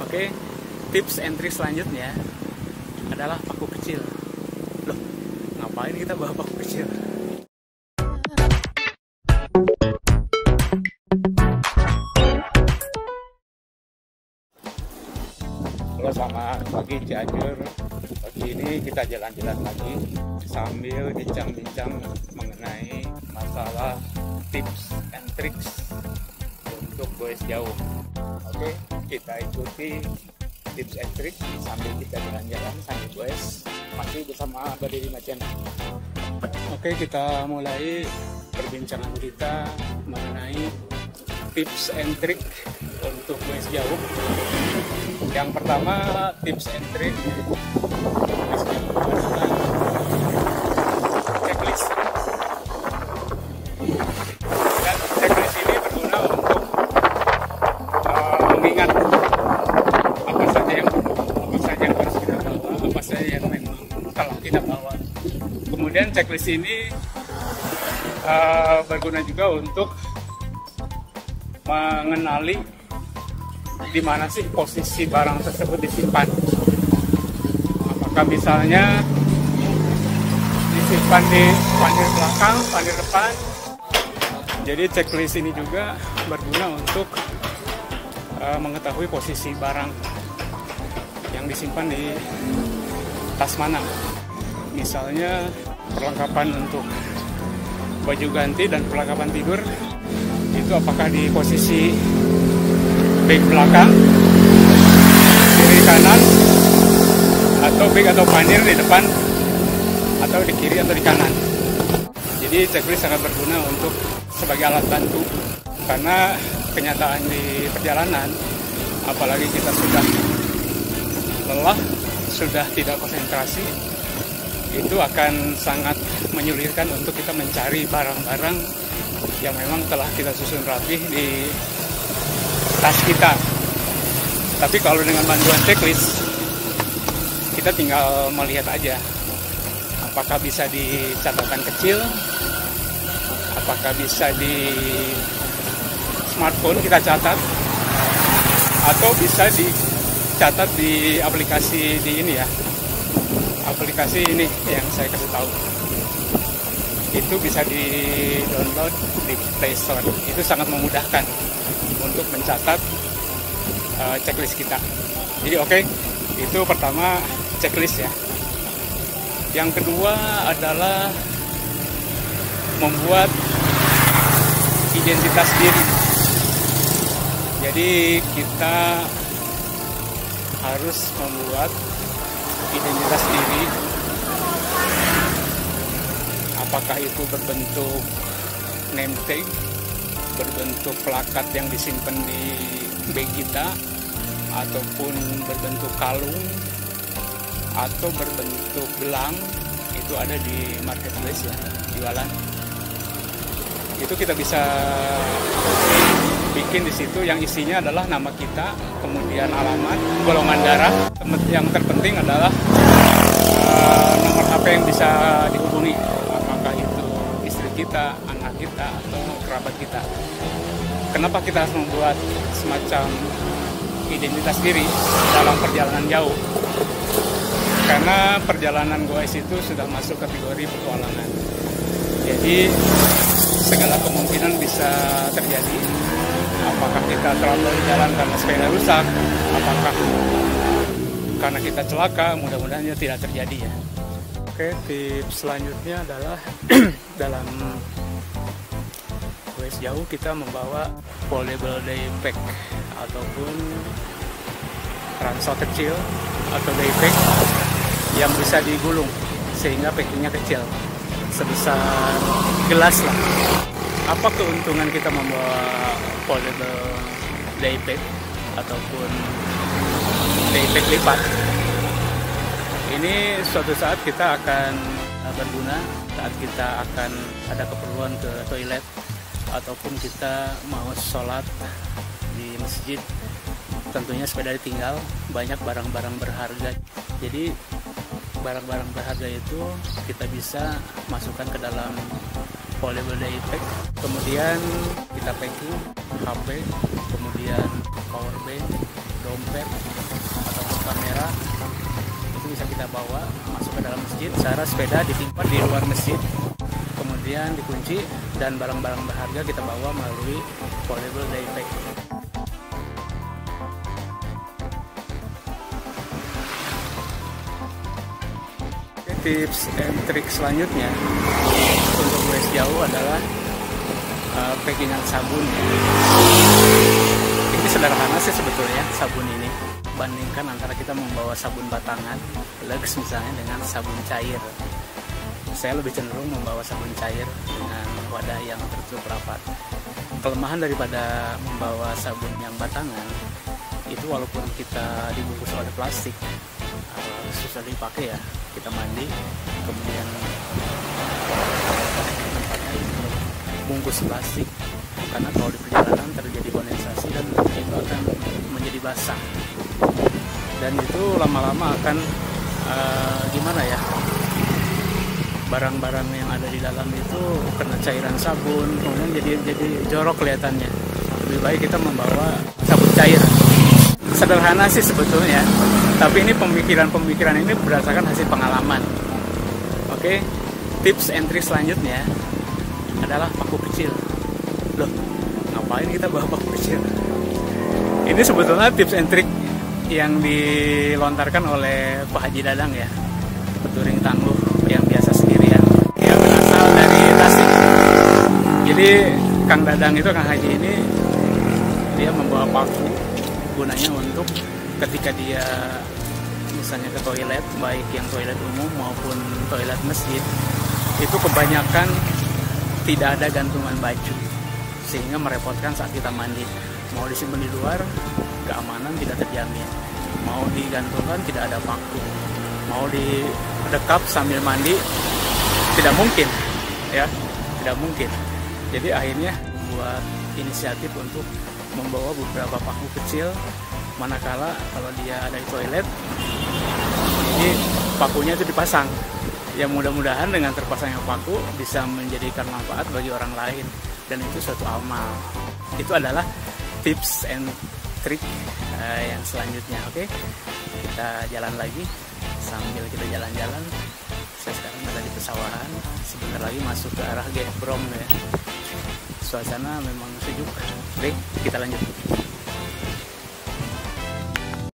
Oke, tips and trik selanjutnya adalah paku kecil. Loh, ngapain kita bawa paku kecil? Halo, selamat pagi Cianjur. Pagi ini kita jalan-jalan lagi sambil bincang-bincang mengenai masalah tips and tricks untuk goes jauh. Oke, kita ikuti tips and tricks sambil kita jalan-jalan sambil goes, masih bersama Badiri Macan. Oke, kita mulai perbincangan kita mengenai tips and trick untuk goes jauh. Yang pertama, tips and trick adalah checklist. Dan checklist ini berguna untuk mengingat apa saja yang harus kita bawa, apa saja yang memang telah kita bawa. Kemudian checklist ini berguna juga untuk mengenali di mana sih posisi barang tersebut disimpan. Apakah misalnya disimpan di panir belakang, panir depan. Jadi checklist ini juga berguna untuk mengetahui posisi barang yang disimpan di tas mana. Misalnya perlengkapan untuk baju ganti dan perlengkapan tidur, itu apakah di posisi bag belakang, kiri kanan, atau bag atau panir di depan, atau di kiri atau di kanan. Jadi checklist sangat berguna untuk sebagai alat bantu, karena kenyataan di perjalanan, apalagi kita sudah lelah, sudah tidak konsentrasi, itu akan sangat menyulitkan untuk kita mencari barang-barang yang memang telah kita susun rapih di tas kita. Tapi kalau dengan bantuan checklist, kita tinggal melihat aja apakah bisa di catatan kecil, apakah bisa di smartphone kita catat, atau bisa dicatat di aplikasi di ini ya, aplikasi ini yang saya kasih tahu. Itu bisa di download di Play Store. Itu sangat memudahkan untuk mencatat checklist kita. Jadi oke, itu pertama checklist ya. Yang kedua adalah membuat identitas diri. Jadi kita harus membuat identitas diri. Apakah itu berbentuk name tag, berbentuk plakat yang disimpan di bag kita, ataupun berbentuk kalung, atau berbentuk gelang. Itu ada di marketplace ya, jualan. Itu kita bisa bikin di situ, yang isinya adalah nama kita, kemudian alamat, golongan darah. Yang terpenting adalah nomor HP yang bisa dihubungi, apakah itu istri kita, anak kita, atau kerabat kita. Kenapa kita harus membuat semacam identitas diri dalam perjalanan jauh? Karena perjalanan goes itu sudah masuk kategori petualangan. Jadi segala kemungkinan bisa terjadi. Apakah kita terlalu jalan karena sepeda rusak, apakah karena kita celaka, mudah-mudahan tidak terjadi ya. Oke, tips selanjutnya adalah dalam goes jauh kita membawa foldable day pack ataupun ransel kecil atau day pack yang bisa digulung sehingga packingnya kecil, sebesar gelas lah. Apa keuntungan kita membawa foldable day pack ataupun day pack lipat? Ini suatu saat kita akan berguna saat kita akan ada keperluan ke toilet, ataupun kita mau sholat di masjid. Tentunya sepeda ditinggal, banyak barang-barang berharga. Jadi barang-barang berharga itu kita bisa masukkan ke dalam foldable day pack. Kemudian kita packing HP, kemudian power bank, dompet, bawa masuk ke dalam masjid. Cara sepeda ditimpa di luar masjid, kemudian dikunci, dan barang-barang berharga kita bawa melalui foldable daypack. Tips and trik selanjutnya untuk goes jauh adalah packingan sabun. Ini sederhana sih sebetulnya sabun ini, bandingkan antara kita membawa sabun batangan, Lux misalnya, dengan sabun cair. Saya lebih cenderung membawa sabun cair dengan wadah yang tertutup rapat. Kelemahan daripada membawa sabun yang batangan itu, walaupun kita dibungkus oleh plastik, susah dipakai ya. Kita mandi, kemudian bungkus plastik, karena kalau di perjalanan terjadi kondensasi dan itu akan menjadi basah, dan itu lama-lama akan gimana ya, barang-barang yang ada di dalam itu kena cairan sabun, kemudian jadi jorok kelihatannya. Lebih baik kita membawa sabun cair. Sederhana sih sebetulnya, tapi ini pemikiran ini berdasarkan hasil pengalaman. Oke, tips and trik selanjutnya adalah paku kecil. Loh, ngapain kita bawa paku kecil? Ini sebetulnya tips and trik yang dilontarkan oleh Pak Haji Dadang ya, peturing tangguh yang biasa sendirian, yang berasal dari Tasik. Jadi Kang Dadang itu, Kang Haji ini, dia membawa paku gunanya untuk ketika dia misalnya ke toilet, baik yang toilet umum maupun toilet masjid, itu kebanyakan tidak ada gantungan baju, sehingga merepotkan saat kita mandi. Mau disimpan di luar, keamanan tidak terjamin. Mau digantungkan, tidak ada paku. Mau didekap sambil mandi, tidak mungkin, ya, tidak mungkin. Jadi akhirnya buat inisiatif untuk membawa beberapa paku kecil, manakala kalau dia ada di toilet, jadi pakunya itu dipasang. Ya, mudah-mudahan dengan terpasangnya paku bisa menjadikan manfaat bagi orang lain, dan itu suatu amal. Itu adalah tips and trik yang selanjutnya. Oke, kita jalan lagi sambil kita jalan-jalan. Saya sekarang ada di pesawahan, sebentar lagi masuk ke arah Gebrom ya. Suasana memang sejuk. Oke, kita lanjut.